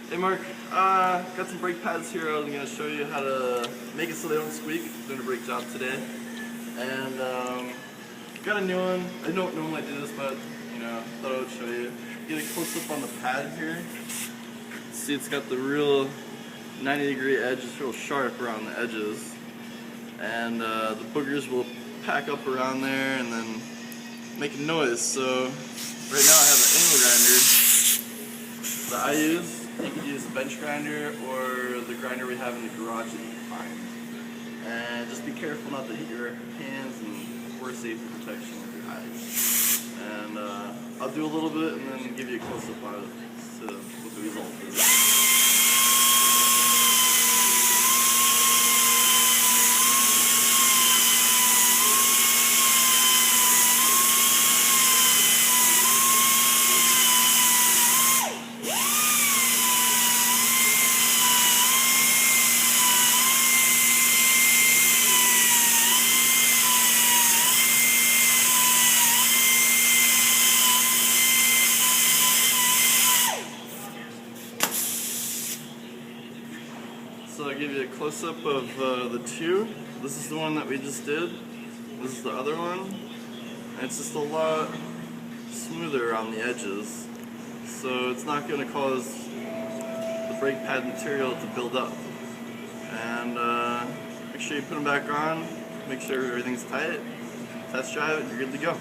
Hey Mark, got some brake pads here. I'm going to show you how to make it so they don't squeak. Doing a brake job today. And got a new one. I don't normally do this, but thought I would show you. Get a close up on the pad here. See, it's got the real 90-degree edge. It's real sharp around the edges. And the boogers will pack up around there and then make a noise. So right now I have an angle grinder that I use. You could use a bench grinder or the grinder we have in the garage that you can find. And just be careful not to hit your hands and for safety protection with your eyes. And I'll do a little bit and then give you a close-up on it to what the result is. So I'll give you a close-up of the two. This is the one that we just did. This is the other one. And it's just a lot smoother on the edges. So it's not going to cause the brake pad material to build up. And make sure you put them back on. Make sure everything's tight. Test drive it, you're good to go.